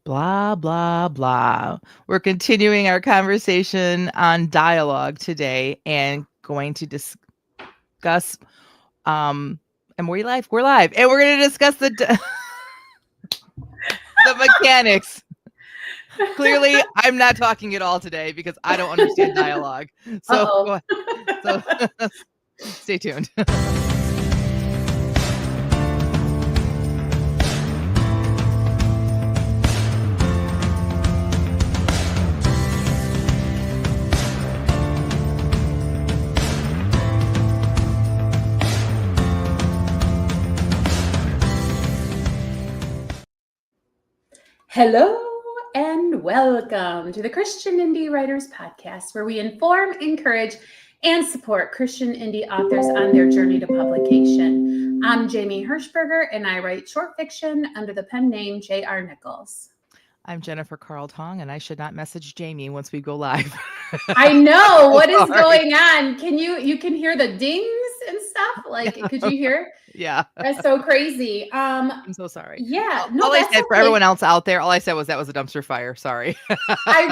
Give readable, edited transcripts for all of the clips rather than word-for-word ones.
Blah, blah, blah. We're continuing our conversation on dialogue today and going to discuss, and we're live. We're live. And we're going to discuss the mechanics. Clearly, I'm not talking at all today because I don't understand dialogue. So stay tuned. Hello and welcome to the Christian Indie Writers Podcast, where we inform, encourage, and support Christian indie authors on their journey to publication. I'm Jamie Hirschberger, and I write short fiction under the pen name J.R. Nichols. I'm Jennifer Carl Tong, and I should not message Jamie once we go live. I know. What is going on? You can hear the dings and stuff? Like, could you hear? Yeah. That's so crazy. I'm so sorry. Yeah. No, all I said for everyone else out there, all I said was that was a dumpster fire. Sorry. I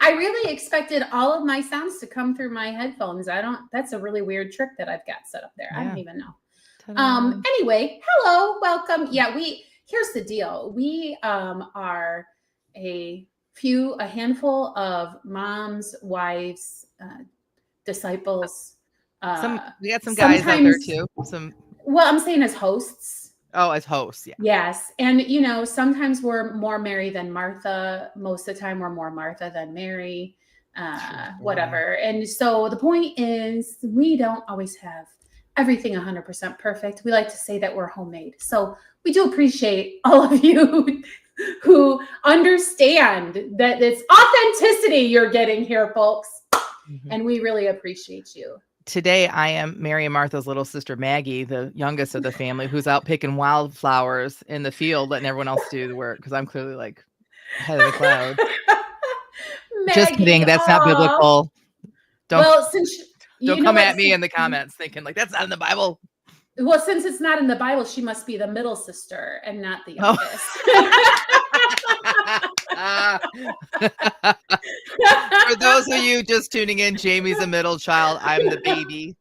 really expected all of my sounds to come through my headphones. That's a really weird trick that I've got set up there. Yeah. I don't even know. Ta-da. Anyway, hello, welcome. Yeah, here's the deal. We are a handful of moms, wives, disciples. We got some guys out there too. Well, I'm saying as hosts. Oh, as hosts, yeah. Yes. And, sometimes we're more Mary than Martha. Most of the time we're more Martha than Mary, whatever. And so the point is we don't always have everything 100% perfect. We like to say that we're homemade. So we do appreciate all of you who understand that it's authenticity you're getting here, folks. Mm-hmm. And we really appreciate you. Today, I am Mary and Martha's little sister, Maggie, the youngest of the family, who's out picking wildflowers in the field, letting everyone else do the work, because I'm clearly like head of the cloud. Maggie, just kidding. That's not biblical. Don't come at me in the comments thinking like that's not in the Bible. Well, since it's not in the Bible, she must be the middle sister and not the youngest. For those of you just tuning in, Jamie's a middle child. I'm the baby.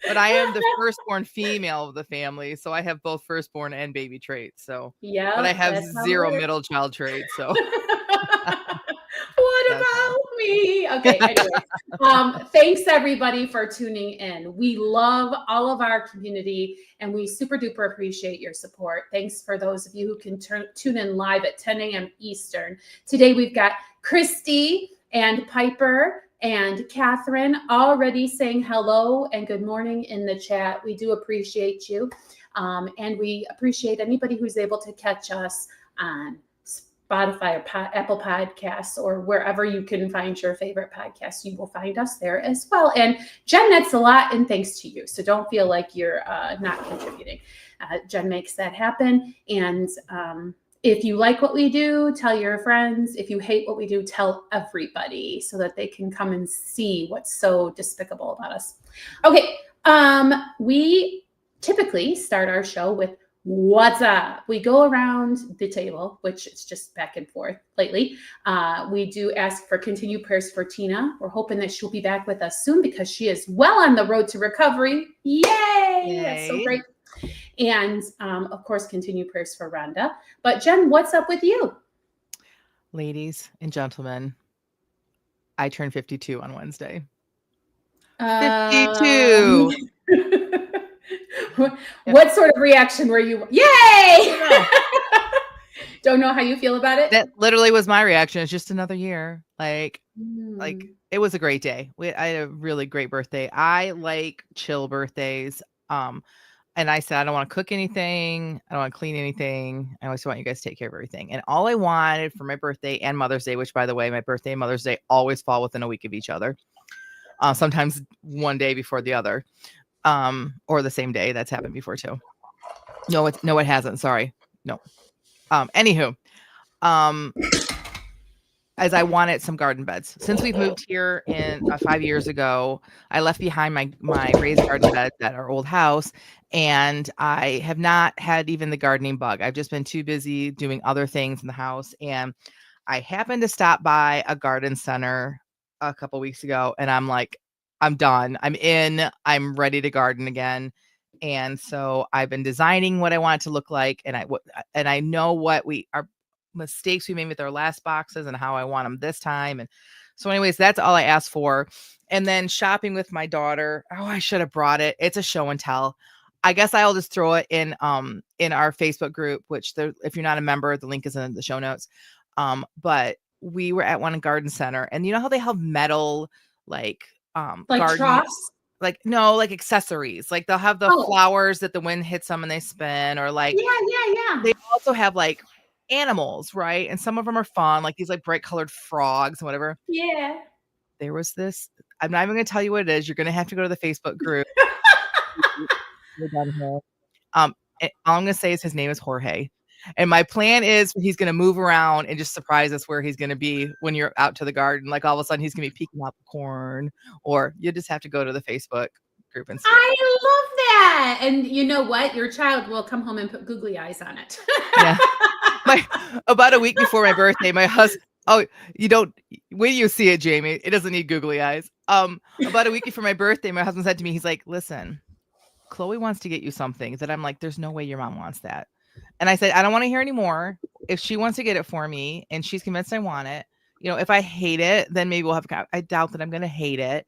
But I am the firstborn female of the family. So I have both firstborn and baby traits. So yeah, but I have zero middle child traits. So what about me? Okay, anyway. Thanks everybody for tuning in. We love all of our community and we super duper appreciate your support. Thanks for those of you who can tune in live at 10 a.m. Eastern. Today we've got Christy and Piper and Catherine already saying hello and good morning in the chat. We do appreciate you. And we appreciate anybody who's able to catch us on Spotify or Apple Podcasts or wherever you can find your favorite podcast. You will find us there as well. And Jen, that's a lot and thanks to you. So don't feel like you're not contributing. Jen makes that happen. And if you like what we do, tell your friends. If you hate what we do, tell everybody so that they can come and see what's so despicable about us. Okay. We typically start our show with what's up? We go around the table, which is just back and forth lately. We do ask for continued prayers for Tina. We're hoping that she'll be back with us soon because she is well on the road to recovery. Yay! That's so great. And of course, continue prayers for Rhonda. But Jen, what's up with you? Ladies and gentlemen, I turned 52 on Wednesday. 52. What sort of reaction were you? Yay! Don't know how you feel about it. That literally was my reaction. It's just another year. Like it was a great day. I had a really great birthday. I like chill birthdays. And I said, I don't want to cook anything. I don't want to clean anything. I always want you guys to take care of everything. And all I wanted for my birthday and Mother's Day, which by the way, my birthday and Mother's Day always fall within a week of each other. Sometimes one day before the other. Or the same day. That's happened before too. No, it hasn't. Sorry. No. Anywho, as I wanted some garden beds. Since we've moved here in 5 years ago, I left behind my raised garden beds at our old house, and I have not had even the gardening bug. I've just been too busy doing other things in the house, and I happened to stop by a garden center a couple weeks ago, and I'm like, I'm done. I'm in. I'm ready to garden again. And so I've been designing what I want it to look like, and I know what we are mistakes we made with our last boxes and how I want them this time. And so, anyways, that's all I asked for. And then shopping with my daughter. Oh, I should have brought it. It's a show and tell. I guess I'll just throw it in our Facebook group, which there, if you're not a member, the link is in the show notes. But we were at one garden center, and you know how they have metal like Like garden troughs? like no like accessories, like they'll have the Oh, flowers that the wind hits them and they spin, or like yeah, yeah, they yeah. also have like animals, right? And some of them are fun, like these like bright colored frogs and whatever. Yeah. There was this, I'm not even gonna tell you what it is. You're gonna have to go to the Facebook group. We're done here. All I'm gonna say is his name is Jorge. And my plan is he's gonna move around and just surprise us where he's gonna be when you're out to the garden. Like all of a sudden he's gonna be peeking out the corn, or you just have to go to the Facebook group and see it. I love that. And you know what? Your child will come home and put googly eyes on it. Yeah. About a week before my birthday, my husband, oh, you don't, when you see it, Jamie, it doesn't need googly eyes. About a week before my birthday, my husband said to me, he's like, listen, Chloe wants to get you something that I'm like, there's no way your mom wants that. And I said, I don't want to hear anymore. If she wants to get it for me and she's convinced I want it, if I hate it, then maybe we'll have, I doubt that I'm going to hate it.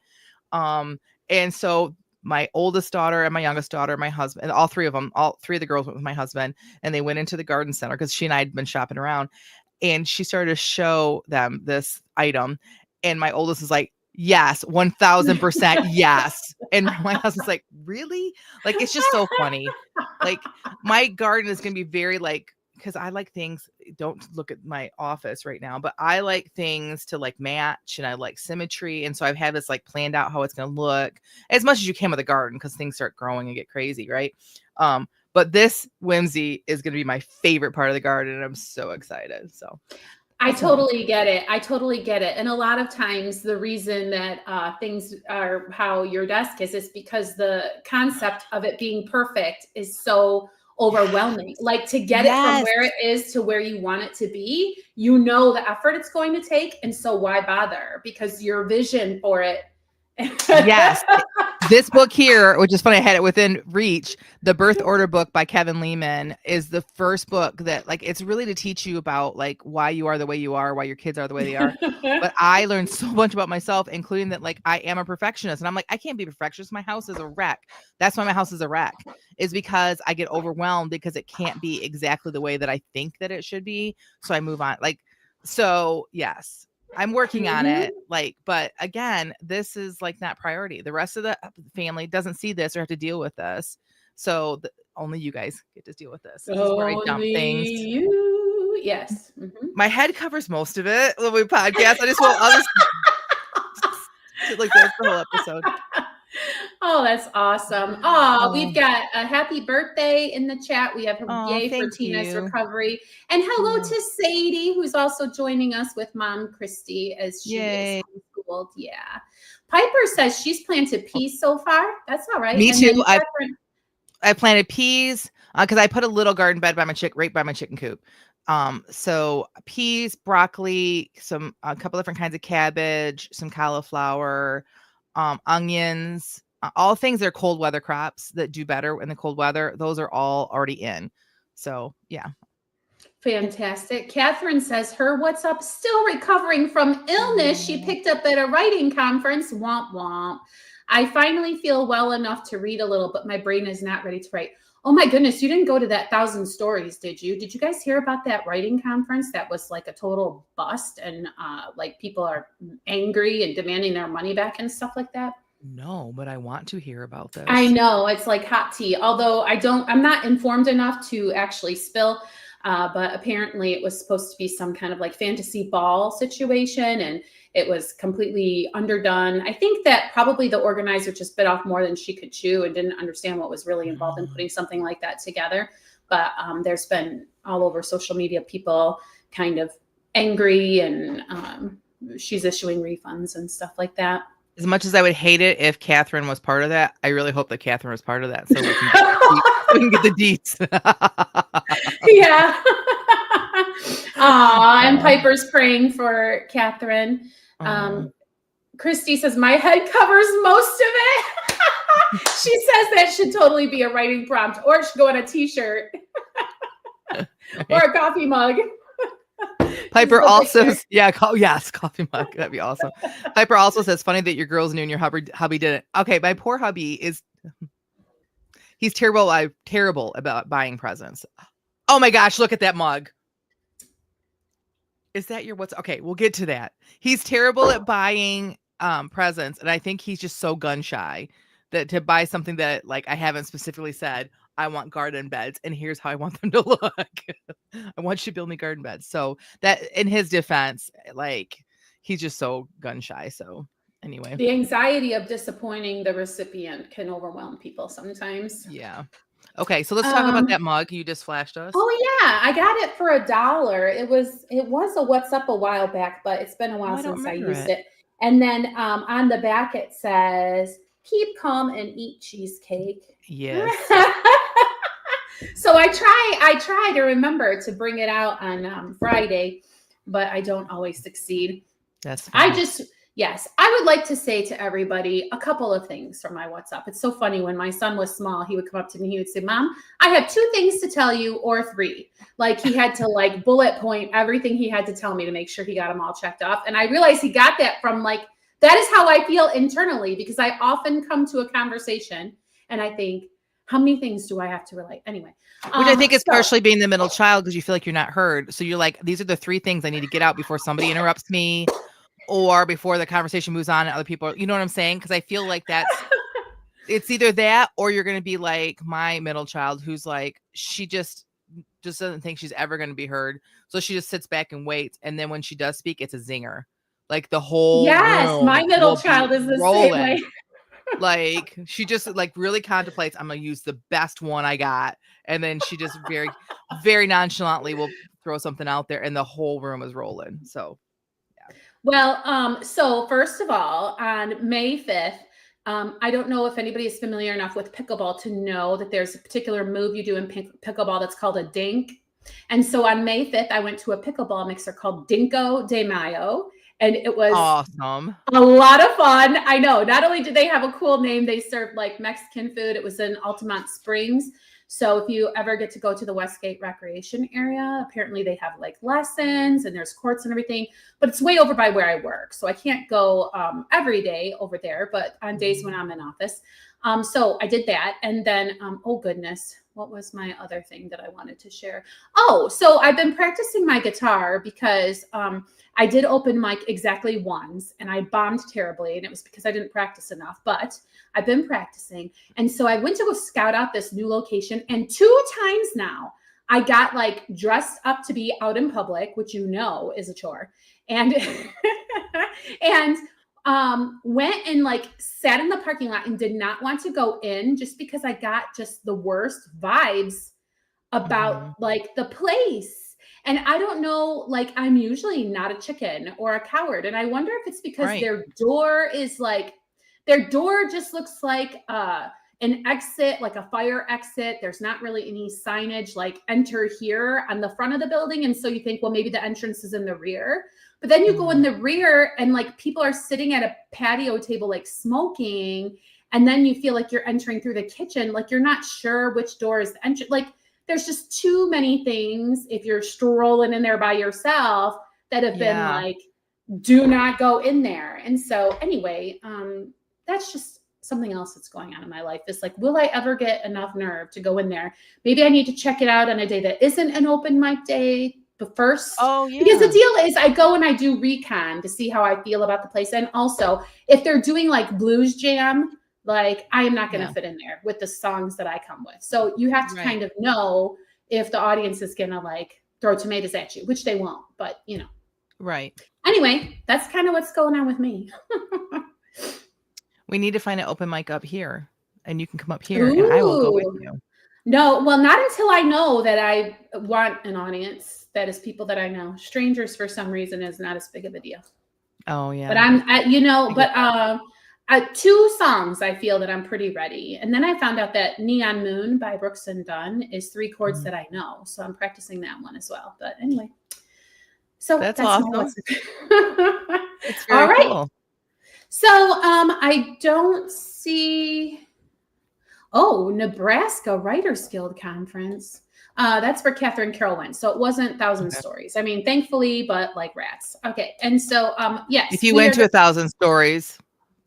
And so my oldest daughter and my youngest daughter, my husband, all three of the girls went with my husband, and they went into the garden center because she and I had been shopping around, and she started to show them this item. And my oldest is like, yes, 1000% yes. And my husband's like, really? Like, it's just so funny. Like, my garden is going to be very like, because I like things, don't look at my office right now, but I like things to like match, and I like symmetry. And so I've had this like planned out how it's going to look as much as you can with a garden, because things start growing and get crazy, right? But this whimsy is going to be my favorite part of the garden, and I'm so excited. So I totally get it. I totally get it. And a lot of times the reason that things are how your desk is because the concept of it being perfect is so overwhelming. Like to get it from yes. where it is to where you want it to be, you know the effort it's going to take. And so why bother? Because your vision for it. Yes. This book here, which is funny, I had it within reach. The Birth Order book by Kevin Lehman is the first book that, like, it's really to teach you about like why you are the way you are, why your kids are the way they are. But I learned so much about myself, including that like I am a perfectionist, and I'm like, I can't be a perfectionist. My house is a wreck. That's why my house is a wreck, is because I get overwhelmed because it can't be exactly the way that I think that it should be. So I move on. Like, so yes. I'm working on it, like, but again, this is like not priority. The rest of the family doesn't see this or have to deal with this. So only you guys get to deal with this. This is where I dump things. You. Yes. Mm-hmm. My head covers most of it when we podcast. I'll just sit like this the whole episode. Oh, that's awesome. Oh, we've got a happy birthday in the chat. We have yay for Tina's recovery. And hello to Sadie, who's also joining us with Mom Christy as she is homeschooled. Yeah. Piper says she's planted peas so far. That's all right. Me too. I planted peas because I put a little garden bed right by my chicken coop. So peas, broccoli, a couple different kinds of cabbage, some cauliflower, onions, all things that are cold weather crops that do better in the cold weather. Those are all already in. So yeah. Fantastic. Catherine says her what's up, still recovering from illness she picked up at a writing conference. Womp womp. I finally feel well enough to read a little, but my brain is not ready to write. Oh my goodness, you didn't go to that 1,000 Stories, did you? Did you guys hear about that writing conference that was like a total bust, and like people are angry and demanding their money back and stuff like that? No, but I want to hear about this. I know, it's like hot tea, although I'm not informed enough to actually spill. But apparently it was supposed to be some kind of like fantasy ball situation, and it was completely underdone. I think that probably the organizer just bit off more than she could chew and didn't understand what was really involved in putting something like that together. But there's been all over social media people kind of angry, and she's issuing refunds and stuff like that. As much as I would hate it if Catherine was part of that, I really hope that Catherine was part of that so we can get the deets. We can get the deets. Yeah. And Piper's praying for Catherine. Christy says, my head covers most of it. She says that should totally be a writing prompt, or it should go on a t-shirt. Or a coffee mug. Piper also, yes, coffee mug. That'd be awesome. Piper also says, funny that your girls knew and your hubby didn't. Okay, my poor hubby he's terrible about buying presents. Oh my gosh, look at that mug. Is that your okay, we'll get to that. He's terrible at buying presents, and I think he's just so gun shy that to buy something that like I haven't specifically said, I want garden beds, and here's how I want them to look. I want you to build me garden beds. So that, in his defense, like he's just so gun shy. So anyway, the anxiety of disappointing the recipient can overwhelm people sometimes. Yeah. Okay, so let's talk about that mug you just flashed us. Oh yeah, I got it for $1. It was a What's Up a while back, but it's been a while since I used it. And then on the back it says, "Keep calm and eat cheesecake." Yes. So I try to remember to bring it out on Friday, but I don't always succeed. That's fine. I would like to say to everybody a couple of things from my WhatsApp. It's so funny. When my son was small, he would come up to me, he would say, "Mom, I have 2 things to tell you, or 3. Like he had to like bullet point everything he had to tell me to make sure he got them all checked off. And I realized he got that from like, that is how I feel internally, because I often come to a conversation and I think, how many things do I have to relate? Anyway. Which I think is partially being the middle child, because you feel like you're not heard. So you're like, these are the 3 things I need to get out before somebody interrupts me, or before the conversation moves on and other people, you know what I'm saying? Because I feel like it's either that, or you're going to be like my middle child, who's like, she just doesn't think she's ever going to be heard. So she just sits back and waits. And then when she does speak, it's a zinger. Like the whole room my middle child is the same way. Like she just like really contemplates, I'm going to use the best one I got. And then she just very, very nonchalantly will throw something out there and the whole room is rolling. So, yeah. Well, so first of all, on May 5th, I don't know if anybody is familiar enough with pickleball to know that there's a particular move you do in pickleball that's called a dink. And so on May 5th, I went to a pickleball mixer called Dinko de Mayo. And it was awesome. A lot of fun. I know. Not only did they have a cool name, they served like Mexican food. It was in Altamont Springs. So if you ever get to go to the Westgate Recreation area, apparently they have like lessons and there's courts and everything, but it's way over by where I work. So I can't go every day over there, but on days when I'm in office. So I did that. And then, oh goodness, what was my other thing that I wanted to share? Oh, so I've been practicing my guitar because I did open mic exactly once and I bombed terribly, and it was because I didn't practice enough, but I've been practicing. And so I went to go scout out this new location, and 2 times now I got like dressed up to be out in public, which you know is a chore. And went and like sat in the parking lot and did not want to go in just because I got just the worst vibes about like the place. And I don't know, like I'm usually not a chicken or a coward. And I wonder if it's because their door just looks like an exit, like a fire exit. There's not really any signage like enter here on the front of the building. And so you think, well, maybe the entrance is in the rear. But then you go in the rear and like people are sitting at a patio table, like smoking. And then you feel like you're entering through the kitchen. Like you're not sure which door is the entrance. Like there's just too many things if you're strolling in there by yourself that have been like, do not go in there. And so anyway, that's just something else that's going on in my life. It's like, will I ever get enough nerve to go in there? Maybe I need to check it out on a day that isn't an open mic day. But first, because the deal is I go and I do recon to see how I feel about the place. And also if they're doing like blues jam, like I am not going to fit in there with the songs that I come with. So you have to kind of know if the audience is going to like throw tomatoes at you, which they won't, but you know. Right. Anyway, that's kind of what's going on with me. We need to find an open mic up here, and you can come up here and I will go with you. No, well, not until I know that I want an audience that is people that I know. Strangers, for some reason, is not as big of a deal. Oh But yeah, I'm, you know, I but get that. two songs I feel that I'm pretty ready. And then I found out that Neon Moon by Brooks and Dunn is three chords Mhm. that I know. So I'm practicing that one as well. But anyway, so That's that's my awesome. what's. That's All very right. cool. So I don't see. Oh, Nebraska Writers Guild Conference. That's where Catherine Carroll went. So it wasn't Thousand Okay. Stories. I mean, thankfully, but like rats. Okay. And so, If yes, you we went are. to 1,000 stories,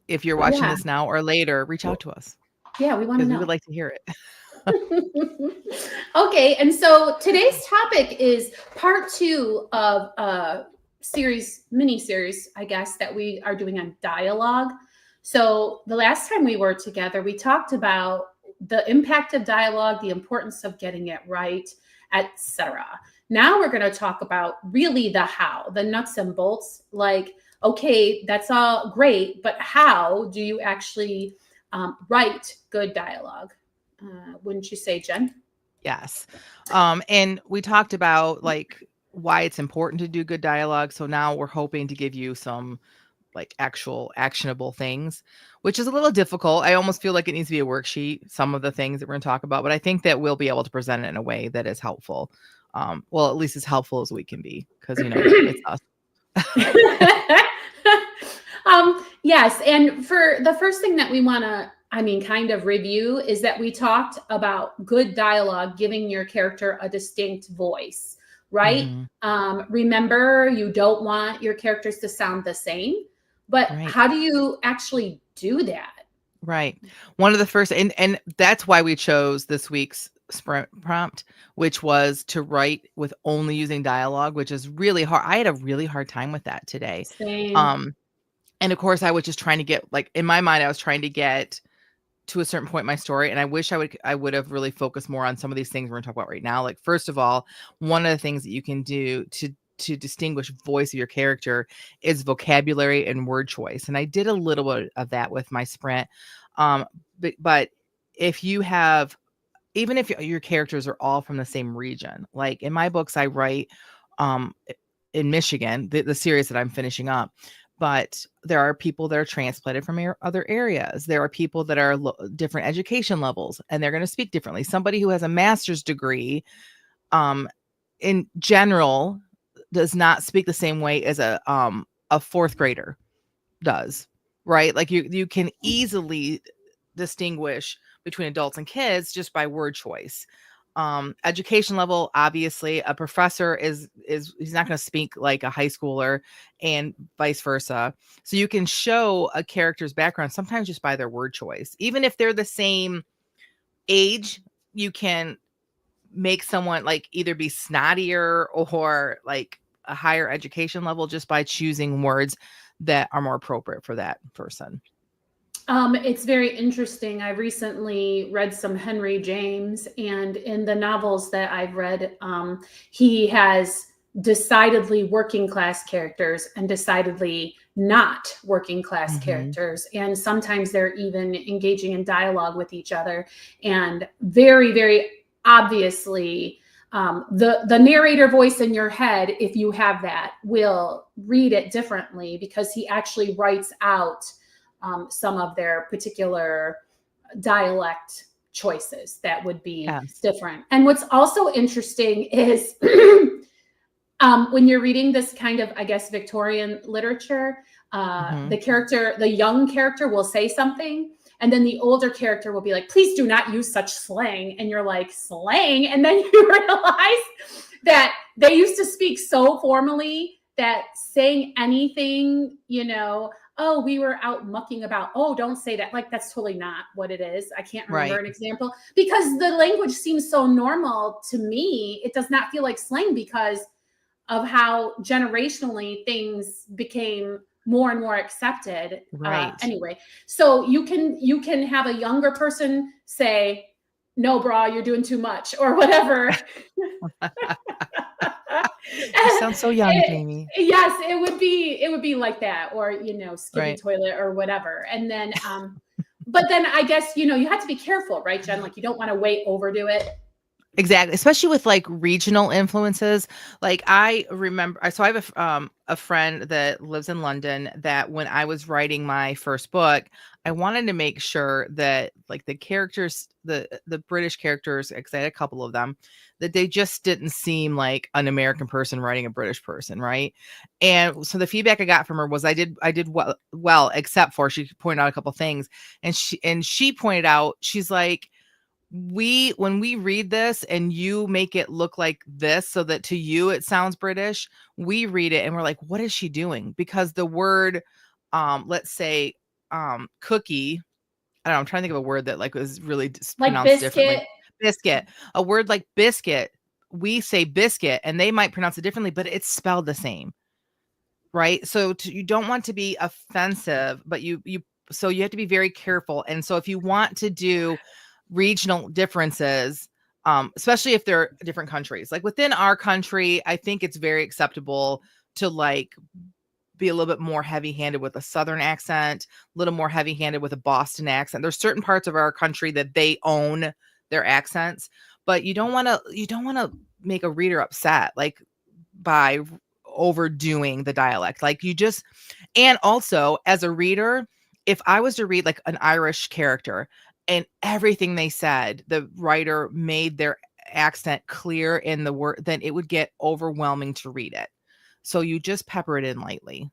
if you're watching Yeah. this now or later, reach out to us Yeah. We want to because we would know. like to hear it. Okay. And so today's topic is part two of a mini series, I guess, that we are doing on dialogue. So the last time we were together, we talked about the impact of dialogue, the importance of getting it right, etc. Now we're going to talk about really the how, the nuts and bolts. Like, okay, that's all great, but how do you actually write good dialogue? Wouldn't you say, Jen? Yes. And we talked about like why it's important to do good dialogue. So now we're hoping to give you some like actual actionable things, which is a little difficult. I almost feel like it needs to be a worksheet, some of the things that we're going to talk about, but I think that we'll be able to present it in a way that is helpful. Well, at least as helpful as we can be, because it's us. Yes, and for the first thing that we want to, I mean, kind of review is that we talked about good dialogue, giving your character a distinct voice, right? Mhm. Remember, you don't want your characters to sound the same, but Right. how do you actually do that? Right. One of the first and that's why we chose this week's sprint prompt, which was to write with only using dialogue, which is really hard. I had a really hard time with that today. Same. Um, and of course I was just trying to get like in my mind, I was trying to get to a certain point in my story. And I wish I would have really focused more on some of these things we're gonna talk about right now. Like, first of all, one of the things that you can do to distinguish voice of your character is vocabulary and word choice. And I did a little bit of that with my sprint. But if you have even if your characters are all from the same region, like in my books, I write in Michigan, the series that I'm finishing up. But there are people that are transplanted from other areas. There are people that are different education levels, and they're going to speak differently. Somebody who has a master's degree, um, in general, does not speak the same way as a fourth grader does, right? Like you can easily distinguish between adults and kids just by word choice. Education level, obviously, a professor is he's not going to speak like a high schooler, and vice versa. So you can show a character's background sometimes just by their word choice, even if they're the same age. You can make someone like either be snottier or like a higher education level just by choosing words that are more appropriate for that person. It's very interesting. I recently read some Henry James, and in the novels that I've read, he has decidedly working class characters and decidedly not working class Mhm. characters. And sometimes they're even engaging in dialogue with each other. And very, very obviously, the narrator voice in your head, if you have that, will read it differently because he actually writes out some of their particular dialect choices that would be Yes. different. And what's also interesting is when you're reading this kind of, I guess, Victorian literature, Mhm. the young character will say something. And then the older character will be like, please do not use such slang. And you're like, slang? And then you realize that they used to speak so formally that saying anything, oh, we were out mucking about. Oh, don't say that. Like, that's totally not what it is. I can't remember Right. an example because the language seems so normal to me. It does not feel like slang because of how generationally things became more and more accepted. Right. Anyway, so you can have a younger person say, "No, brah, you're doing too much," or whatever. You sound so young, It- Jamie. yes, it would be like that, or skinny Right. toilet or whatever. And then But then I guess, you have to be careful, right, Jen? Like you don't want to overdo it. Exactly, especially with like regional influences. Like I remember, so I have a friend that lives in London that when I was writing my first book, I wanted to make sure that like the characters, the British characters, because I had a couple of them, that they just didn't seem like an American person writing a British person, right? And so the feedback I got from her was I did well, except for she pointed out a couple things, and she pointed out, she's like, when we read this and you make it look like this so that to you it sounds British, we read it and we're like, what is she doing? Because the word, let's say, cookie, I don't know, I'm trying to think of a word that like was really Like pronounced differently. biscuit. Biscuit. A word like biscuit, we say biscuit and they might pronounce it differently, but it's spelled the same. Right? So you don't want to be offensive, but so you have to be very careful. And so if you want to do regional differences, especially if they're different countries, like within our country, I think it's very acceptable to like be a little bit more heavy-handed with a Southern accent, a little more heavy-handed with a Boston accent. There's certain parts of our country that they own their accents, but you don't want to make a reader upset like by overdoing the dialect. Like you just, and also as a reader, if I was to read like an Irish character and everything they said, the writer made their accent clear in the word, then it would get overwhelming to read it. So you just pepper it in lightly.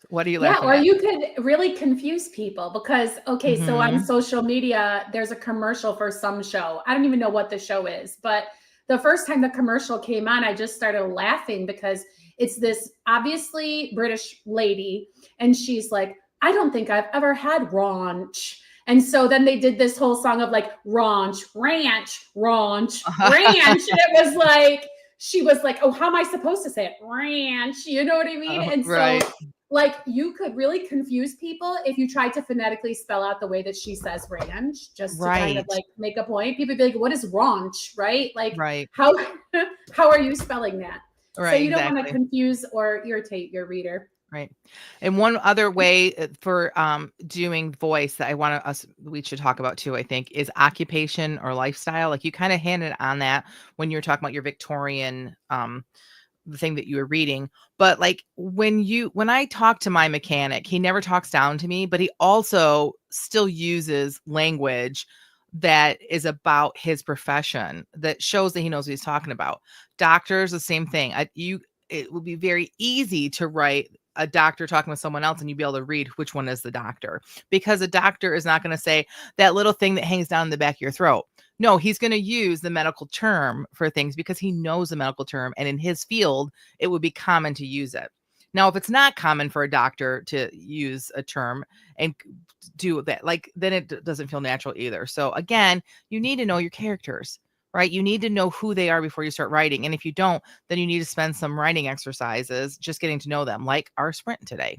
What are you Yeah, laughing or at? you could really confuse people because, okay, so on Mhm. social media, there's a commercial for some show. I don't even know what the show is, but the first time the commercial came on, I just started laughing because it's this obviously British lady, and she's like, I don't think I've ever had raunch. And so then they did this whole song of like raunch, ranch, raunch, ranch. And it was like, she was like, oh, how am I supposed to say it? Ranch. You know what I mean? And so Right. like you could really confuse people if you tried to phonetically spell out the way that she says ranch just to kind of Right. like make a point. People would be like, what is raunch, right? Like Right. how how are you spelling that? So Right. you don't want to Exactly. confuse or irritate your reader. Right. And one other way for doing voice that I want us we should talk about too, I think, is occupation or lifestyle. Like you kind of hinted on that when you were talking about your Victorian the thing that you were reading. But like when I talk to my mechanic, he never talks down to me, but he also still uses language that is about his profession that shows that he knows what he's talking about. Doctors, the same thing. It would be very easy to write a doctor talking with someone else and you'd be able to read which one is the doctor, because a doctor is not going to say that little thing that hangs down in the back of your throat. No, he's going to use the medical term for things because he knows the medical term, and in his field it would be common to use it. Now if it's not common for a doctor to use a term and do that, like then it doesn't feel natural either. So again, you need to know your characters, right? You need to know who they are before you start writing. And if you don't, then you need to spend some writing exercises just getting to know them, like our sprint today.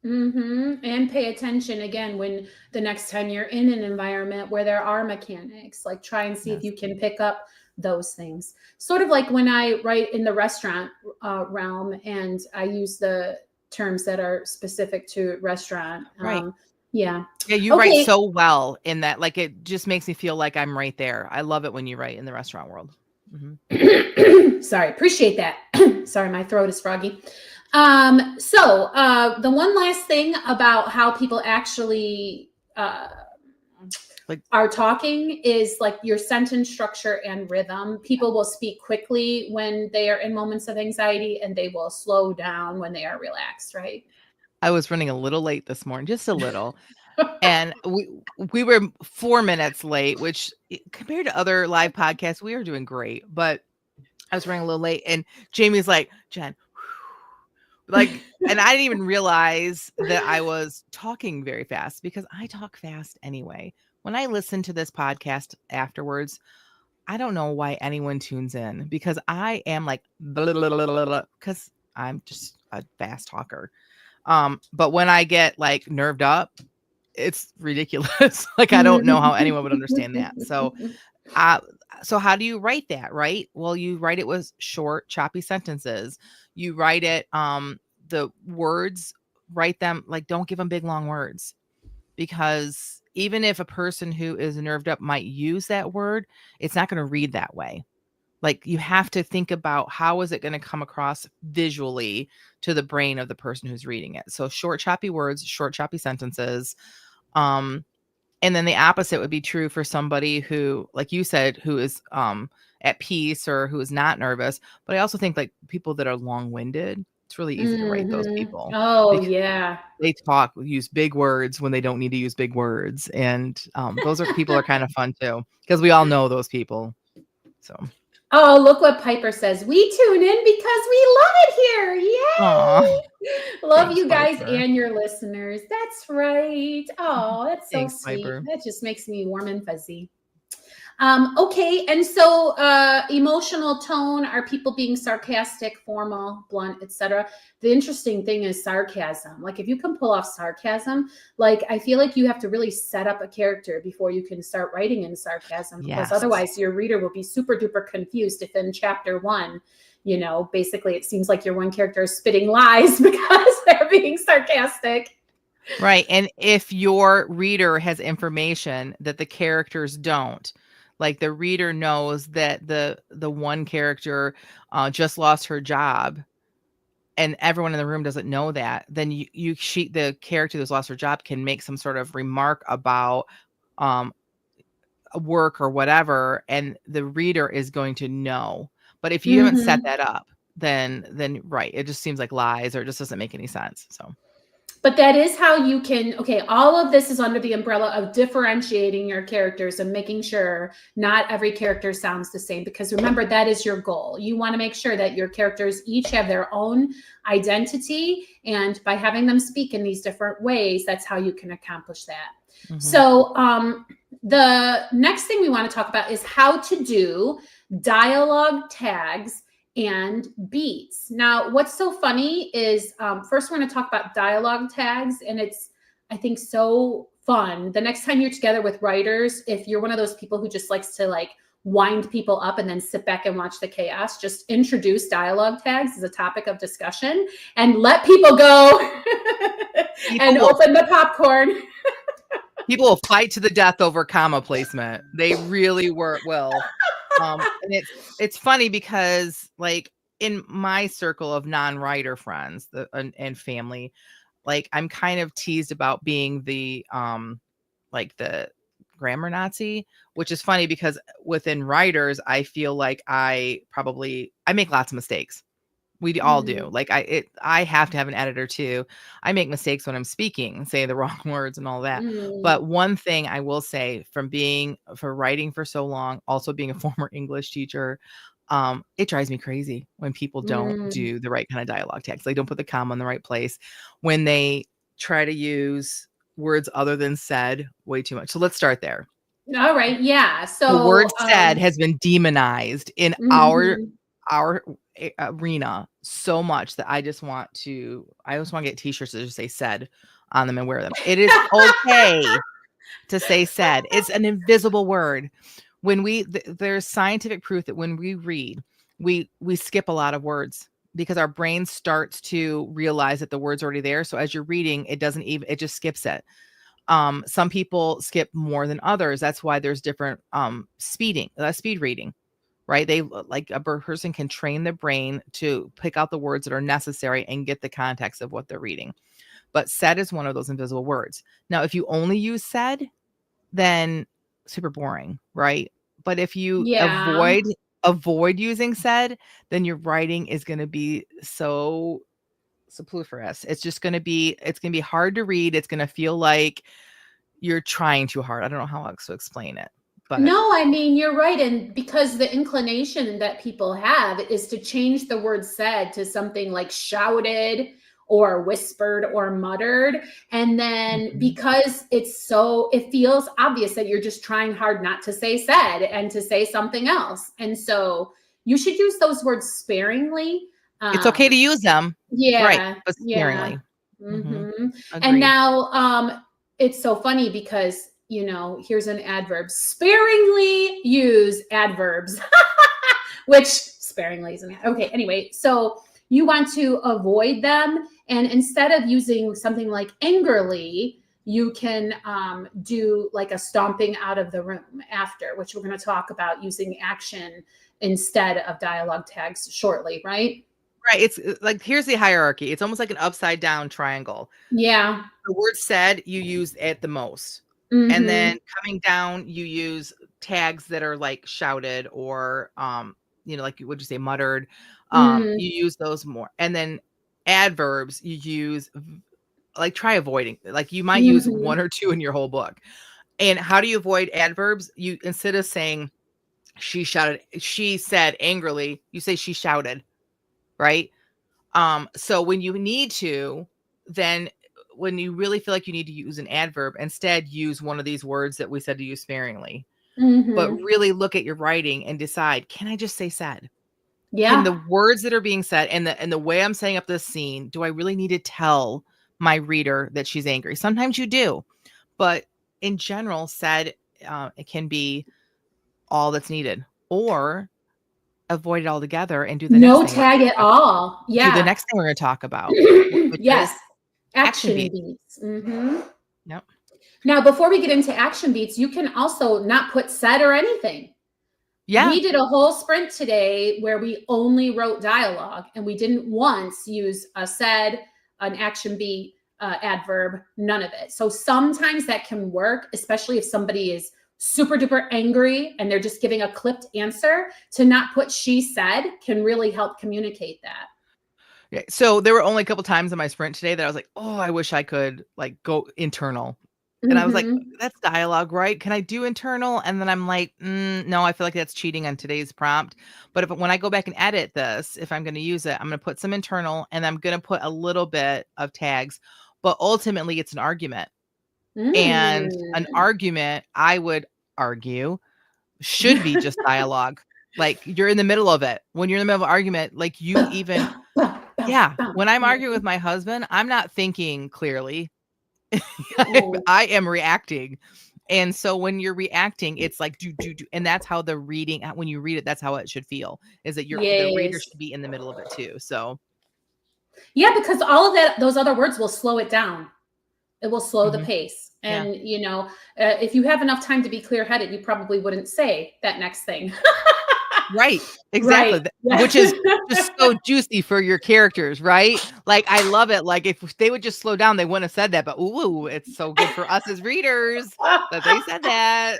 And pay attention again when the next time you're in an environment where there are mechanics, like try and see if Yes. you can pick up those things. Sort of like when I write in the restaurant realm and I use the terms that are specific to restaurant. Right. Yeah. Yeah, you write Okay. so well in that. Like it just makes me feel like I'm right there. I love it when you write in the restaurant world. Mhm. Sorry, appreciate that. Sorry, my throat is froggy. The one last thing about how people actually Like are talking is like your sentence structure and rhythm. People will speak quickly when they are in moments of anxiety and they will slow down when they are relaxed, right? I was running a little late this morning, just a little. And we were 4 minutes late, which compared to other live podcasts, we were doing great. But I was running a little late, and Jamie's like, Jen, like, and I didn't even realize that I was talking very fast because I talk fast anyway. When I listen to this podcast afterwards, I don't know why anyone tunes in because I am like, because I'm just a fast talker. But when I get like nerved up, it's ridiculous. Like I don't know how anyone would understand that. Uh, so how do you write that, right? Well, you write it with short, choppy sentences. You write it, the words, write them like don't give them big long words because even if a person who is nerved up might use that word, it's not going to read that way. Like, you have to think about how is it going to come across visually to the brain of the person who's reading it. So short, choppy words, short, choppy sentences. Um, and then the opposite would be true for somebody who, like you said, who is at peace or who is not nervous. But I also think like people that are long-winded, it's really easy to write those people Oh, because yeah. they use big words when they don't need to use big words. And those people are kind of fun too, because we all know those people. So. Oh, look what Piper says. We tune in because we love it here. Aw, Yay! Love thanks, you guys Piper. and your listeners. That's right. Oh, that's so Thanks, sweet. Piper. That just makes me warm and fuzzy. Okay, and so emotional tone, are people being sarcastic, formal, blunt, etc.? The interesting thing is sarcasm. Like if you can pull off sarcasm, like I feel like you have to really set up a character before you can start writing in sarcasm, because Yes. otherwise your reader will be super duper confused if in chapter 1, you know, basically it seems like your one character is spitting lies because they're being sarcastic. Right. And if your reader has information that the characters don't, like the reader knows that the one character just lost her job and everyone in the room doesn't know that, then the character that's lost her job can make some sort of remark about um work or whatever, and the reader is going to know. But if you haven't set Mm-hmm. that up, then right, it just seems like lies or it just doesn't make any sense. So But that is how you can, okay, all of this is under the umbrella of differentiating your characters and making sure not every character sounds the same. Because remember, that is your goal. You want to make sure that your characters each have their own identity. And by having them speak in these different ways, that's how you can accomplish that. mm-hmm. So, the next thing we want to talk about is how to do dialogue tags and beats. Now, what's so funny is first we're going to talk about dialogue tags, and it's, I think, so fun. The next time you're together with writers, if you're one of those people who just likes to like wind people up and then sit back and watch the chaos, just introduce dialogue tags as a topic of discussion and let people go and open the popcorn. People will fight to the death over comma placement. They really will. And it's funny because like in my circle of non-writer friends and family, like I'm kind of teased about being the like the grammar Nazi, which is funny because within writers, I feel like I make lots of mistakes. We all do. Like I have to have an editor too. I make mistakes when I'm speaking, say the wrong words and all that. But one thing I will say for writing for so long, also being a former English teacher, it drives me crazy when people don't do the right kind of dialogue tags. They don't put the comma in the right place. When they try to use words other than said way too much. So let's start there. All right. Yeah. So The word said has been demonized in our arena so much that I just want to get t-shirts that just say said on them and wear them. It is okay to say said. It's an invisible word. When there's scientific proof that when we read, we skip a lot of words because our brain starts to realize that the word's already there. So as you're reading, it just skips it. Some people skip more than others. That's why there's different speed reading. Right? They like a person can train the brain to pick out the words that are necessary and get the context of what they're reading. But said is one of those invisible words. Now, if you only use said, then super boring, right? But if you avoid using said, then your writing is going to be so superfluous. It's going to be hard to read. It's going to feel like you're trying too hard. I don't know how else to explain it. But no, I mean, you're right. And because the inclination that people have is to change the word said to something like shouted or whispered or muttered. And then because it feels obvious that you're just trying hard not to say said and to say something else. And so you should use those words sparingly. It's okay to use them. Yeah. Right. But sparingly. And now it's so funny because, you know, here's an adverb: sparingly use adverbs, which sparingly isn't. Okay. Anyway, so you want to avoid them. And instead of using something like angrily, you can do like a stomping out of the room after, which we're going to talk about using action instead of dialogue tags shortly, right? Right. It's like, here's the hierarchy. It's almost like an upside down triangle. Yeah. The word said you use at the most. And Mm-hmm. then coming down, you use tags that are like shouted or, like, would you say muttered? Mm-hmm. You use those more. And then adverbs, you use like, try avoiding, like, you might use Mm-hmm. one or two in your whole book. And how do you avoid adverbs? You, instead of saying she said angrily, you say she shouted, right? So when you need to, then when you really feel like you need to use an adverb, instead use one of these words that we said to use sparingly. But Mm-hmm. really look at your writing and decide, can I just say said? Can the Yeah. words that are being said and the way I'm setting up this scene, do I really need to tell my reader that she's angry? Sometimes you do, but in general, said it can be all that's needed, or avoid it altogether and do the next No thing tag at all. do the Yeah. next thing we're going to talk about, which Yes. is action Action beats. beats. Mm-hmm. Yep. Now, before we get into action beats, you can also not put said or anything. Yeah. We did a whole sprint today where we only wrote dialogue and we didn't once use a said, an action beat, adverb, none of it. So sometimes that can work, especially if somebody is super duper angry and they're just giving a clipped answer. To not put she said can really help communicate that. Yeah. So there were only a couple times in my sprint today that I was like, oh, I wish I could like go internal. And I was like, Mm-hmm. that's dialogue, right? Can I do internal? And then I'm like, no, I feel like that's cheating on today's prompt. But when I go back and edit this, if I'm going to use it, I'm going to put some internal and I'm going to put a little bit of tags. But ultimately, it's an argument. And an Mm. argument, I would argue, should be just dialogue. Like, you're in the middle of it. When you're in the middle of an argument, like, you Bah, even bah, bah, bah, yeah, bah. when I'm Yeah. arguing with my husband, I'm not thinking clearly. Oh, I am reacting. And so when you're reacting, it's like do, and that's how the reading, when you read it, that's how it should feel, is that the reader yes. should be in the middle of it too. So, Yeah, because all of that, those other words will slow it down. It will slow the mhm, pace. yeah. And, if you have enough time to be clear headed, you probably wouldn't say that next thing. Right. Exactly. Right. Yeah. Which is just so juicy for your characters, right? Like, I love it. Like, if they would just slow down, they wouldn't have said that. But ooh, it's so good for us as readers that they said that.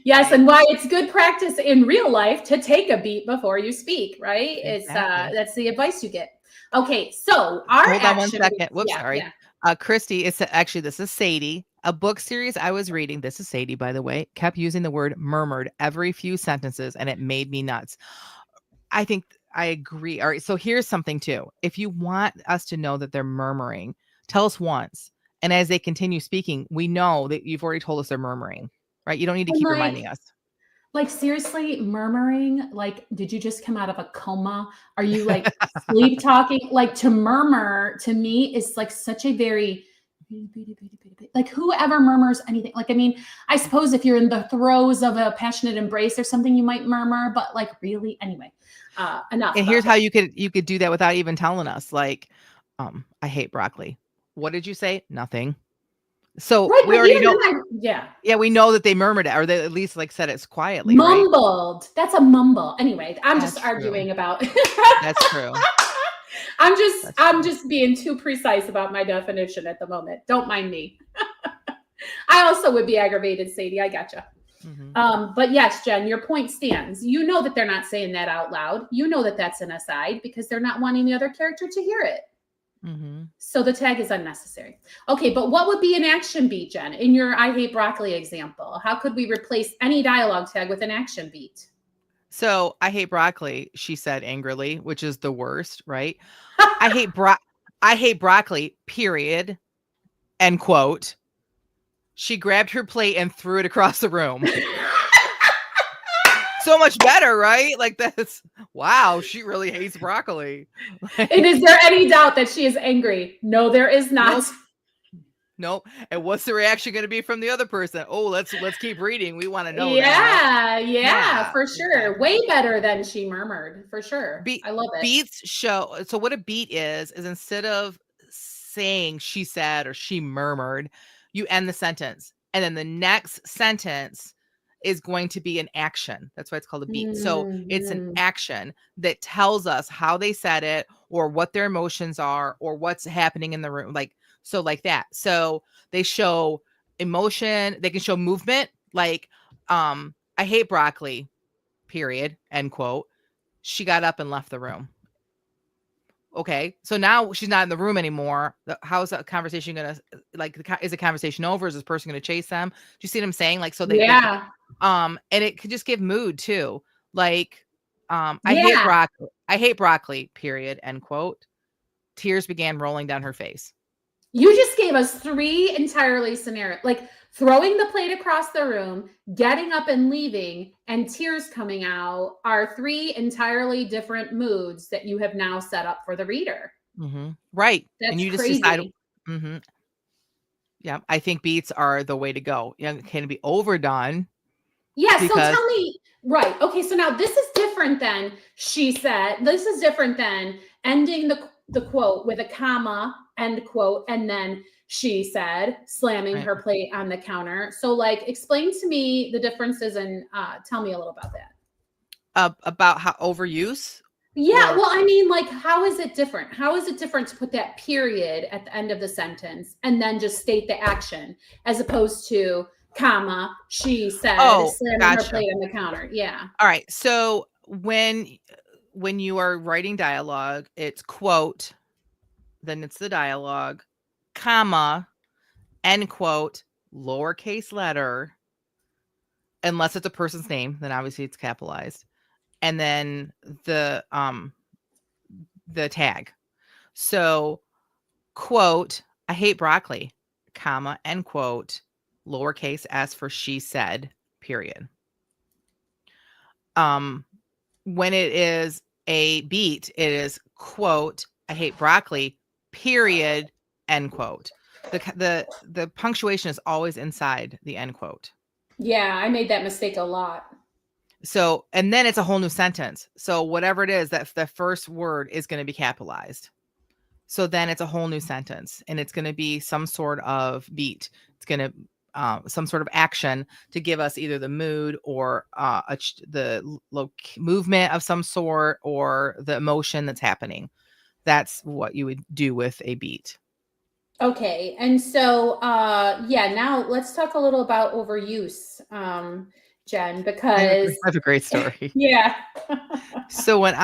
Yes, Like, and why it's good practice in real life to take a beat before you speak, right? It's exactly. that's the advice you get. Okay, so our Hold on one action second. beats, Whoops, yeah, sorry. yeah. Christy, it's actually, this is Sadie. A book series I was reading, this is Sadie, by the way, kept using the word murmured every few sentences, and it made me nuts. I think I agree. All right. So here's something too. If you want us to know that they're murmuring, tell us once. And as they continue speaking, we know that you've already told us they're murmuring, right? You don't need to And keep reminding us. like seriously, murmuring, like, did you just come out of a coma? Are you like sleep talking? Like to murmur to me is like such a very like whoever murmurs anything. Like, I mean, I suppose if you're in the throes of a passionate embrace or something, you might murmur, but like really, anyway, enough And about here's how that. you could do that without even telling us. Like, I hate broccoli. What did you say? Nothing. So Right, we but already even know. then, yeah, Yeah, we know that they murmured it, or they at least like said it quietly, right? mumbled. That's a mumble. Anyway, I'm just That's true. arguing about. That's true. I'm just That's I'm true. just being too precise about my definition at the moment. Don't mind me. I also would be aggravated, Sadie. I gotcha. Hmm. But yes, Jen, your point stands. You know that they're not saying that out loud. You know that that's an aside because they're not wanting the other character to hear it. Hmm. So the tag is unnecessary. Okay, but what would be an action beat, Jen? In your I hate broccoli example, how could we replace any dialogue tag with an action beat? So I hate broccoli, she said angrily, which is the worst, right? I hate I hate broccoli, period. End quote. She grabbed her plate and threw it across the room. So much better, right? Like, that's wow, she really hates broccoli. And is Like, there any doubt that she is angry? No, there is not. nope, nope. And what's the reaction going to be from the other person? Oh, let's keep reading. We want to know now. Yeah, yeah, Yeah, for sure. Way exactly. better than she murmured, for sure. Be I love it. beats show, so what a beat is instead of saying she said or she murmured, you end the sentence. And then the next sentence is going to be an action. That's why it's called a beat. So it's an action that tells us how they said it or what their emotions are or what's happening in the room. Like, so like that. So they show emotion, they can show movement, like, I hate broccoli, period, end quote. She got up and left the room. Okay, so now she's not in the room anymore. How's that conversation gonna, like, is the conversation over? Is this person gonna chase them? Do you see what I'm saying? Like, so they can, and it could just give mood too. Like, I hate broccoli, period, end quote. Tears began rolling down her face. You just gave us 3 entirely scenarios, like throwing the plate across the room, getting up and leaving, and tears coming out are 3 entirely different moods that you have now set up for the reader. Right. That's and you just crazy. Decide. Yeah, I think beats are the way to go. Can it be overdone? Yeah, so tell me, right. Okay, so now this is different than she said. This is different than ending the quote with a comma, end quote, and then she said, slamming her plate on the counter. So, like, explain to me the differences and tell me a little about that. About how overuse? Yeah, well, I mean, like, how is it different? How is it different to put that period at the end of the sentence and then just state the action as opposed to comma, she said, slamming her plate on the counter. Yeah. All right. So when you are writing dialogue, it's quote, then it's the dialogue, comma, end quote, lowercase letter, unless it's a person's name, then obviously it's capitalized, and then the tag. So quote, I hate broccoli, comma, end quote, lowercase s for she said, period. When it is a beat, it is quote, I hate broccoli, period, end quote. The punctuation is always inside the end quote. Yeah, I made that mistake a lot. So, and then it's a whole new sentence. So whatever it is, that the first word is going to be capitalized. So then it's a whole new sentence, and it's going to be some sort of beat. It's going to some sort of action to give us either the mood or the movement of some sort or the emotion that's happening. That's what you would do with a beat. Okay. And so, yeah, now let's talk a little about overuse, Jen, because I have a great story. Yeah. So when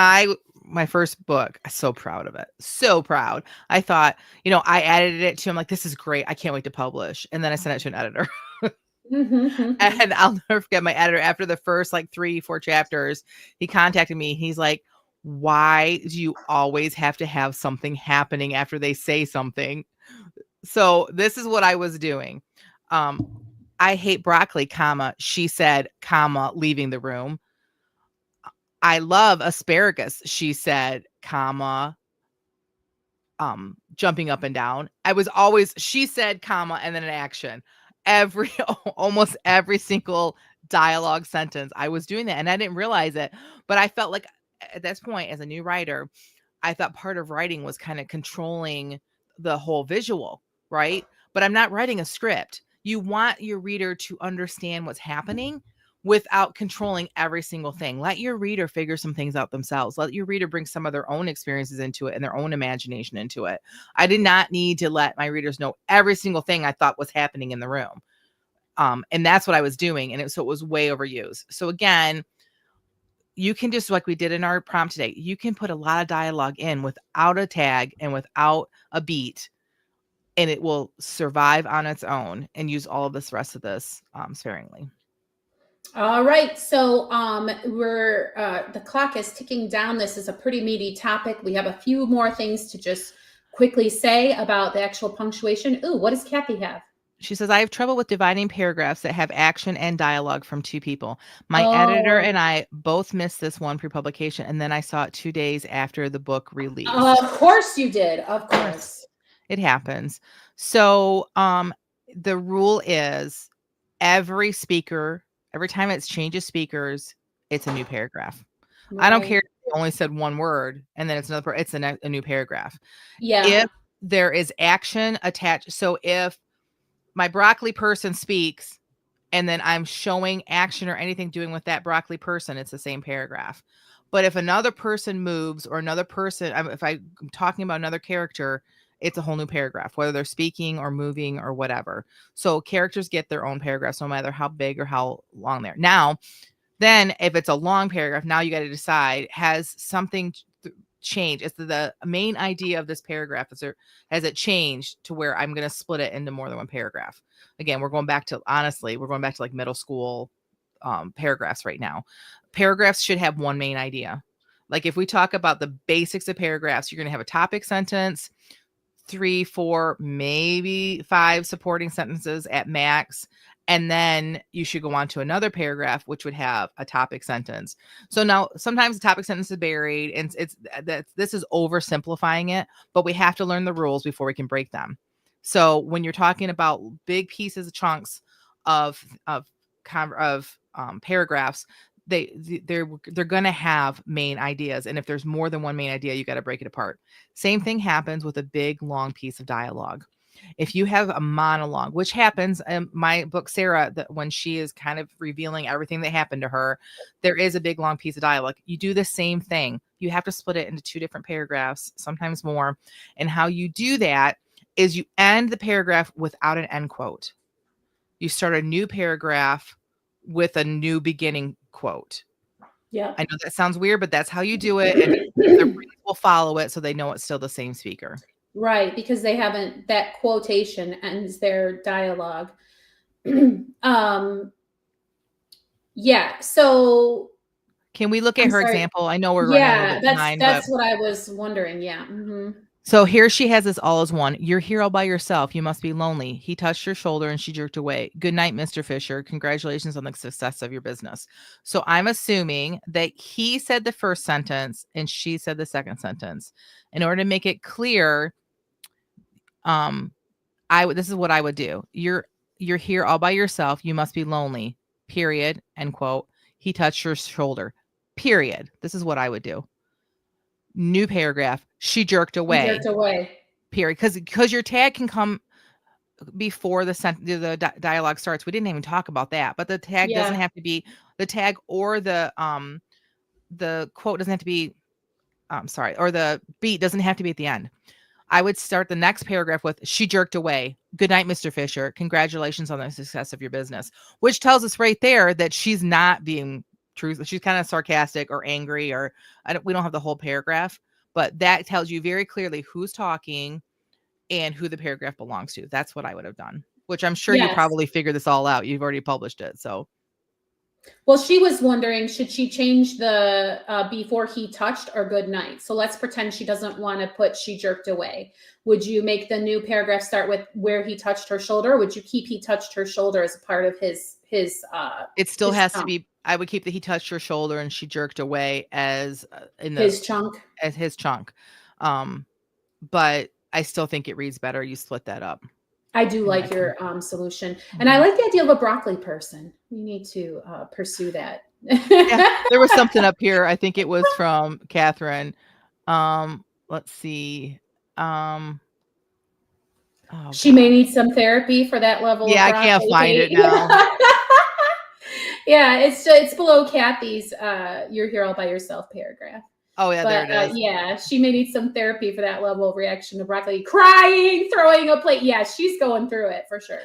my first book, I'm so proud of it. So proud. I thought, I edited it to, I'm like, this is great. I can't wait to publish. And then I sent it to an editor. And I'll never forget my editor after the first like 3-4 chapters, he contacted me. He's like, why do you always have to have something happening after they say something? So this is what I was doing. I hate broccoli, comma, she said, comma, leaving the room. I love asparagus, she said, comma, jumping up and down. I was always, she said, comma, and then an action. Almost every single dialogue sentence, I was doing that, and I didn't realize it. But I felt like at this point, as a new writer, I thought part of writing was kind of controlling the whole visual, right? But I'm not writing a script. You want your reader to understand what's happening without controlling every single thing. Let your reader figure some things out themselves. Let your reader bring some of their own experiences into it and their own imagination into it. I did not need to let my readers know every single thing I thought was happening in the room. And that's what I was doing. And so it was way overused. So again, you can just, like we did in our prompt today, you can put a lot of dialogue in without a tag and without a beat, and it will survive on its own, and use all of this rest of this sparingly. All right. So we're the clock is ticking down. This is a pretty meaty topic. We have a few more things to just quickly say about the actual punctuation. Ooh, what does Kathy have? She says, I have trouble with dividing paragraphs that have action and dialogue from 2 people. My editor and I both missed this one pre-publication, and then I saw it 2 days after the book release. Of course you did. Of course. It happens. So the rule is every time it changes speakers, it's a new paragraph. Right. I don't care if they only said one word and then it's it's a new paragraph. Yeah. If there is action attached. So if my broccoli person speaks, and then I'm showing action or anything doing with that broccoli person, it's the same paragraph. But if another person moves or another person, if I'm talking about another character, it's a whole new paragraph, whether they're speaking or moving or whatever. So characters get their own paragraphs, no matter how big or how long they're. Now, then if it's a long paragraph, now you got to decide, has something changed? Is the main idea of this paragraph, has it changed to where I'm going to split it into more than one paragraph? Again, we're going back to like middle school paragraphs right now. Paragraphs should have one main idea. Like if we talk about the basics of paragraphs, you're going to have a topic sentence, 3, 4, maybe 5 supporting sentences at max. And then you should go on to another paragraph, which would have a topic sentence. So now sometimes the topic sentence is buried, and this is oversimplifying it, but we have to learn the rules before we can break them. So when you're talking about big pieces of chunks of paragraphs, they're going to have main ideas, and if there's more than one main idea, you got to break it apart. Same thing happens with a big long piece of dialogue. If you have a monologue, which happens in my book, Sarah, that when she is kind of revealing everything that happened to her, there is a big long piece of dialogue. You do the same thing. You have to split it into 2 different paragraphs, sometimes more. And how you do that is you end the paragraph without an end quote. You start a new paragraph with a new beginning quote. Yeah. I know that sounds weird, but that's how you do it. And their brains will follow it, so they know it's still the same speaker. Right, because they haven't, that quotation ends their dialogue. Yeah. So can we look at her example? I know we're running a little bit behind. That's what I was wondering. Yeah. Mm-hmm. So here she has this all as one. You're here all by yourself. You must be lonely. He touched her shoulder and she jerked away. Good night, Mr. Fisher. Congratulations on the success of your business. So I'm assuming that he said the first sentence and she said the second sentence. In order to make it clear, this is what I would do. You're here all by yourself. You must be lonely. Period. End quote. He touched her shoulder. Period. This is what I would do. New paragraph. She jerked away. He jerked away. Period. Because your tag can come before the dialogue starts. We didn't even talk about that, but the tag doesn't have to be the tag, or the quote doesn't have to be. Or the beat doesn't have to be at the end. I would start the next paragraph with, she jerked away. Good night, Mr. Fisher. Congratulations on the success of your business, which tells us right there that she's not being truthful. She's kind of sarcastic or angry, or we don't have the whole paragraph, but that tells you very clearly who's talking and who the paragraph belongs to. That's what I would have done, which I'm sure you probably figured this all out. You've already published it. So. Well, she was wondering, should she change the before he touched or good night? So let's pretend she doesn't want to put she jerked away. Would you make the new paragraph start with where he touched her shoulder? Or would you keep he touched her shoulder as a part of his it still has to be. I would keep that he touched her shoulder and she jerked away as in his chunk. As his chunk. But I still think it reads better. You split that up. I do like your solution. And I like the idea of a broccoli person. We need to pursue that. Yeah, there was something up here. I think it was from Catherine. Let's see. She may need some therapy for that level. Yeah, I can't find it now. Yeah, it's below Kathy's you're here all by yourself paragraph. Oh, yeah, there it is. Yeah, she may need some therapy for that level of reaction to broccoli. Crying, throwing a plate. Yeah, she's going through it for sure.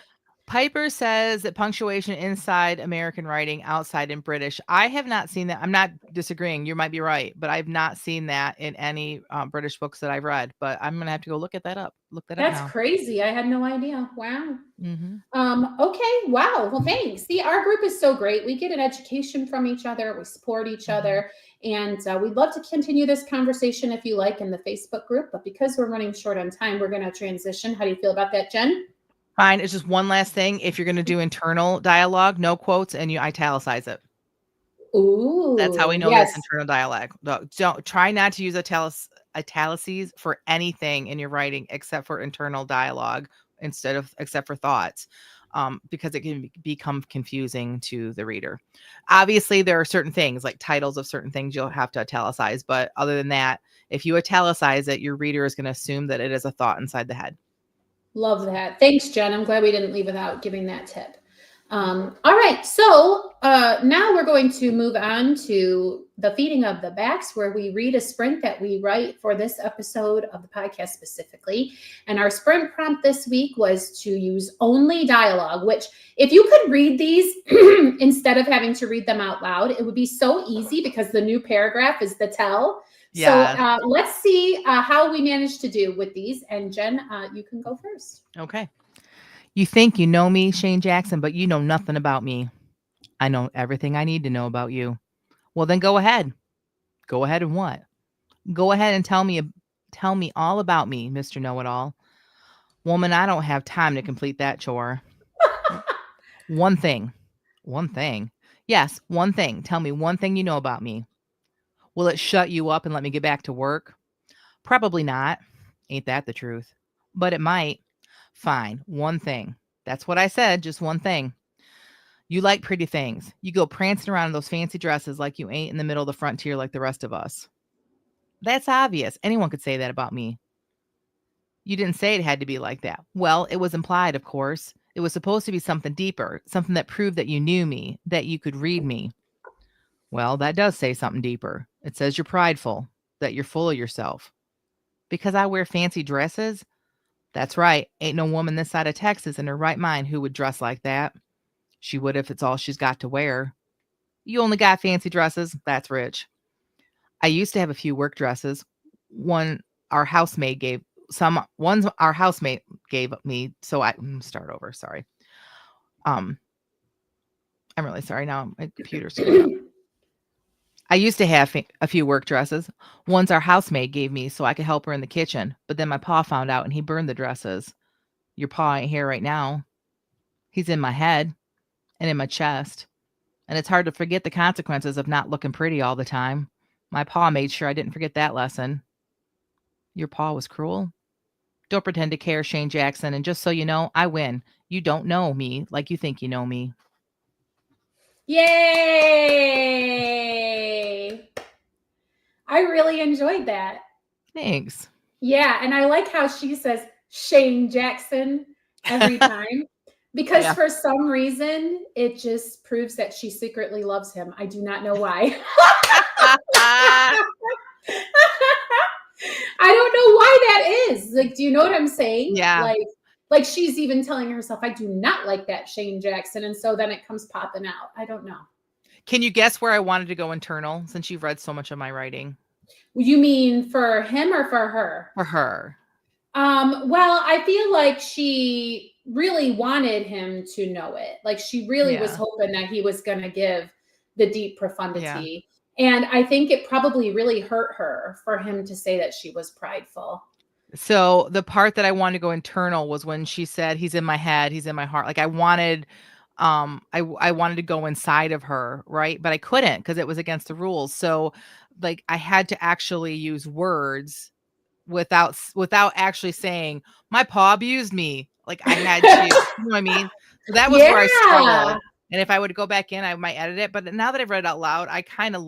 Piper says that punctuation inside American writing, outside in British. I have not seen that. I'm not disagreeing. You might be right, but I've not seen that in any British books that I've read. But I'm going to have to go look that up. That's crazy. I had no idea. Wow. Mm-hmm. Okay. Wow. Well, thanks. See, our group is so great. We get an education from each other. We support each other. And we'd love to continue this conversation if you like in the Facebook group. But because we're running short on time, we're going to transition. How do you feel about that, Jen? Fine. It's just one last thing. If you're going to do internal dialogue, no quotes, and you italicize it. Ooh. That's how we know that's internal dialogue. Don't try not to use italices for anything in your writing except for internal dialogue except for thoughts. Because it can become confusing to the reader. Obviously, there are certain things like titles of certain things you'll have to italicize. But other than that, if you italicize it, your reader is going to assume that it is a thought inside the head. Love that. Thanks, Jen. I'm glad we didn't leave without giving that tip. All right, so now we're going to move on to the feeding of the backs, where we read a sprint that we write for this episode of the podcast specifically. And our sprint prompt this week was to use only dialogue, which if you could read these instead of having to read them out loud, it would be so easy because the new paragraph is the tell. Yeah. So let's see how we managed to do with these. And Jen, you can go first. Okay. You think you know me, Shane Jackson, but you know nothing about me. I know everything I need to know about you. Well, then go ahead. Go ahead and what? Go ahead and tell me all about me, Mr. Know-it-all. Woman, I don't have time to complete that chore. One thing. One thing. Yes, one thing. Tell me one thing you know about me. Will it shut you up and let me get back to work? Probably not. Ain't that the truth? But it might. Fine. One thing. That's what I said. Just one thing. You like pretty things. You go prancing around in those fancy dresses like you ain't in the middle of the frontier like the rest of us. That's obvious. Anyone could say that about me. You didn't say it had to be like that. Well, it was implied, of course. It was supposed to be something deeper, something that proved that you knew me, that you could read me. Well, that does say something deeper. It says you're prideful, that you're full of yourself. Because I wear fancy dresses? That's right. Ain't no woman this side of Texas in her right mind who would dress like that. She would if it's all she's got to wear. You only got fancy dresses. That's rich. I used to have a few work dresses. One our housemaid gave ones our housemaid gave me. So I start over. Sorry. I'm really sorry. Now my computer's screwed up. I used to have a few work dresses. Ones our housemaid gave me so I could help her in the kitchen. But then my pa found out and he burned the dresses. Your pa ain't here right now. He's in my head and in my chest. And it's hard to forget the consequences of not looking pretty all the time. My pa made sure I didn't forget that lesson. Your pa was cruel? Don't pretend to care, Shane Jackson. And just so you know, I win. You don't know me like you think you know me. Yay! I really enjoyed that. Thanks. Yeah, and I like how she says Shane Jackson every time because Yeah. for some reason it just proves that she secretly loves him. I do not know why. I don't know why that is. Like, do you know what I'm saying? Yeah. Like she's even telling herself, I do not like that Shane Jackson. And so then it comes popping out. I don't know. Can you guess where I wanted to go internal since you've read so much of my writing? You mean for him or for her? For her. Well, I feel like she really wanted him to know it. Like she really was hoping that he was going to give the deep profundity. Yeah. And I think it probably really hurt her for him to say that she was prideful. So the part that I wanted to go internal was when she said, he's in my head, he's in my heart. Like I wanted, I wanted to go inside of her. Right. But I couldn't because it was against the rules. So like I had to actually use words without actually saying my paw abused me. Like I had to, you know what I mean? So that was where I struggled. And if I would go back in, I might edit it. But now that I've read it out loud, I kind of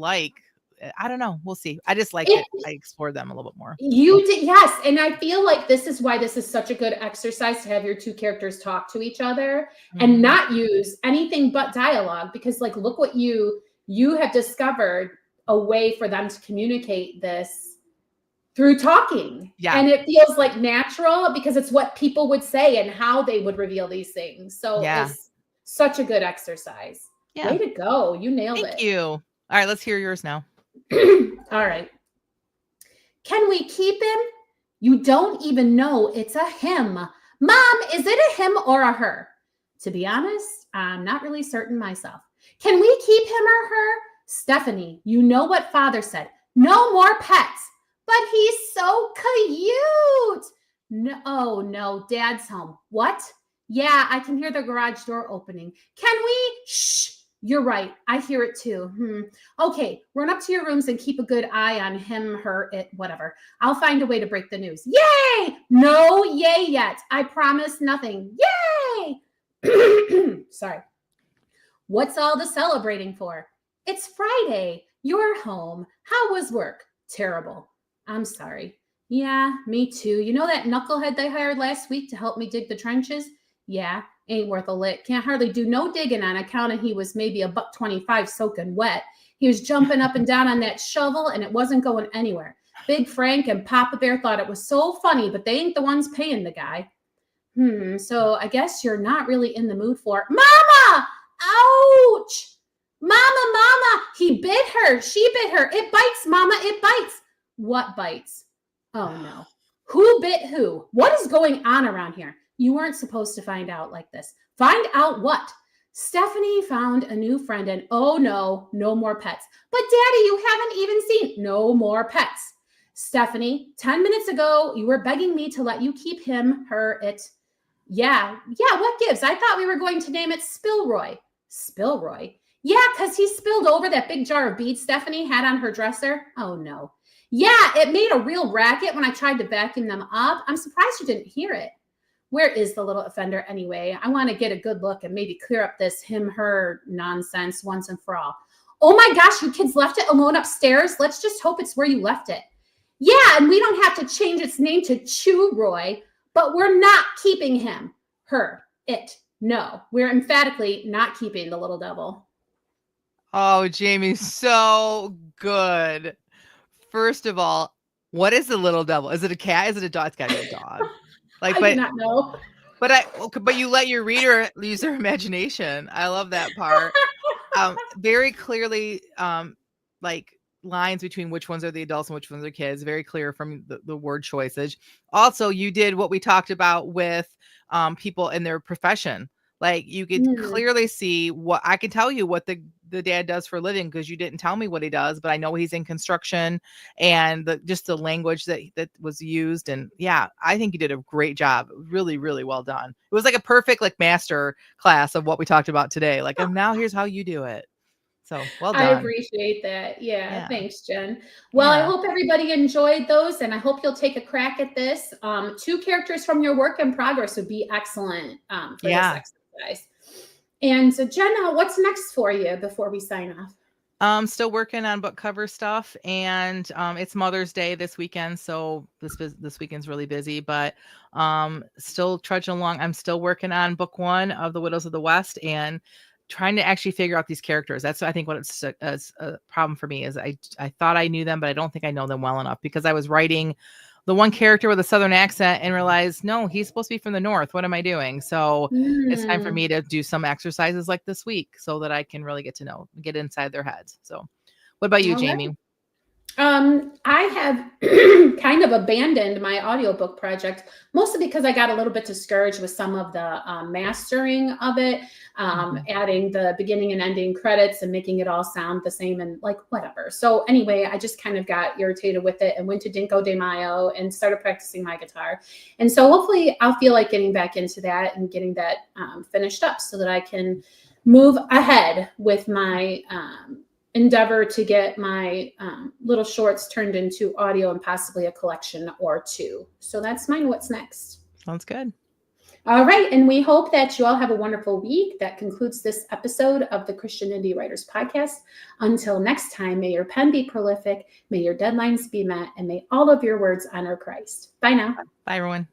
I don't know. We'll see. I just liked it. I explored them a little bit more. You did. Yes. And I feel like this is why this is such a good exercise to have your two characters talk to each other and not use anything but dialogue, because like, look what you have discovered a way for them to communicate this through talking. Yeah. And it feels like natural because it's what people would say and how they would reveal these things. So it's such a good exercise. Yeah. Way to go. You nailed it. Thank you. All right. Let's hear yours now. All right. Can we keep him? You don't even know it's a him. Mom, is it a him or a her? To be honest, I'm not really certain myself. Can we keep him or her? Stephanie, you know what father said. No more pets. But he's so cute. No, oh, no, dad's home. What? Yeah, I can hear the garage door opening. Can we? Shh. You're right. I hear it too. Okay, run up to your rooms and keep a good eye on him, her, it, whatever. I'll find a way to break the news. Yay! No yay yet. I promise nothing. Yay! Sorry. What's all the celebrating for? It's Friday. You're home. How was work? Terrible. I'm sorry. Yeah, me too. You know that knucklehead they hired last week to help me dig the trenches? Yeah, ain't worth a lick. Can't hardly do no digging on account of he was maybe a $1.25 soaking wet. He was jumping up and down on that shovel and it wasn't going anywhere. Big Frank and Papa Bear thought it was so funny, but they ain't the ones paying the guy. So I guess you're not really in the mood for Mama! Ouch! Mama! He bit her. She bit her. It bites, Mama. It bites. What bites? Oh no. Who bit who? What is going on around here? You weren't supposed to find out like this. Find out what? Stephanie found a new friend and oh no, no more pets. But Daddy, you haven't even seen no more pets. Stephanie, 10 minutes ago, you were begging me to let you keep him, her, it. Yeah, what gives? I thought we were going to name it Spilroy. Spilroy? Yeah, because he spilled over that big jar of beads Stephanie had on her dresser. Oh no. Yeah, it made a real racket when I tried to vacuum them up. I'm surprised you didn't hear it. Where is the little offender anyway? I want to get a good look and maybe clear up this him, her nonsense once and for all. Oh my gosh, you kids left it alone upstairs? Let's just hope it's where you left it. Yeah, and we don't have to change its name to Chew Roy, but we're not keeping him, her, it. No, we're emphatically not keeping the little devil. Oh, Jamie, so good. First of all, what is the little devil? Is it a cat? Is it a dog? It's gotta be a dog. Like, I do not know. But you let your reader use their imagination. I love that part. Very clearly, like lines between which ones are the adults and which ones are kids. Very clear from the word choices. Also, you did what we talked about with people in their profession. Like you could clearly see what I can tell you what the dad does for a living because you didn't tell me what he does, but I know he's in construction and just the language that was used. And yeah, I think you did a great job. Really, really well done. It was like a perfect like master class of what we talked about today. Like, and now here's how you do it. So well done. I appreciate that. Yeah. Thanks, Jen. Well, I hope everybody enjoyed those and I hope you'll take a crack at this. 2 characters from your work in progress would be excellent for this exercise. And so Jenna, what's next for you before we sign off? I'm still working on book cover stuff and it's Mother's Day this weekend. So this weekend's really busy, but still trudging along. I'm still working on book 1 of The Widows of the West and trying to actually figure out these characters. That's I think what it's a problem for me is I thought I knew them, but I don't think I know them well enough because I was writing the one character with a Southern accent and realized, no, he's supposed to be from the North. What am I doing? So it's time for me to do some exercises like this week so that I can really get inside their heads. So what about you, Jamie? I have kind of abandoned my audiobook project, mostly because I got a little bit discouraged with some of the mastering of it, adding the beginning and ending credits and making it all sound the same and like whatever. So anyway, I just kind of got irritated with it and went to Dinko de Mayo and started practicing my guitar. And so hopefully I'll feel like getting back into that and getting that finished up so that I can move ahead with my endeavor to get my little shorts turned into audio and possibly a collection or 2. So that's mine. What's next? Sounds good. All right. And we hope that you all have a wonderful week. That concludes this episode of the Christian Indie Writers Podcast. Until next time, may your pen be prolific, may your deadlines be met, and may all of your words honor Christ. Bye now. Bye, everyone.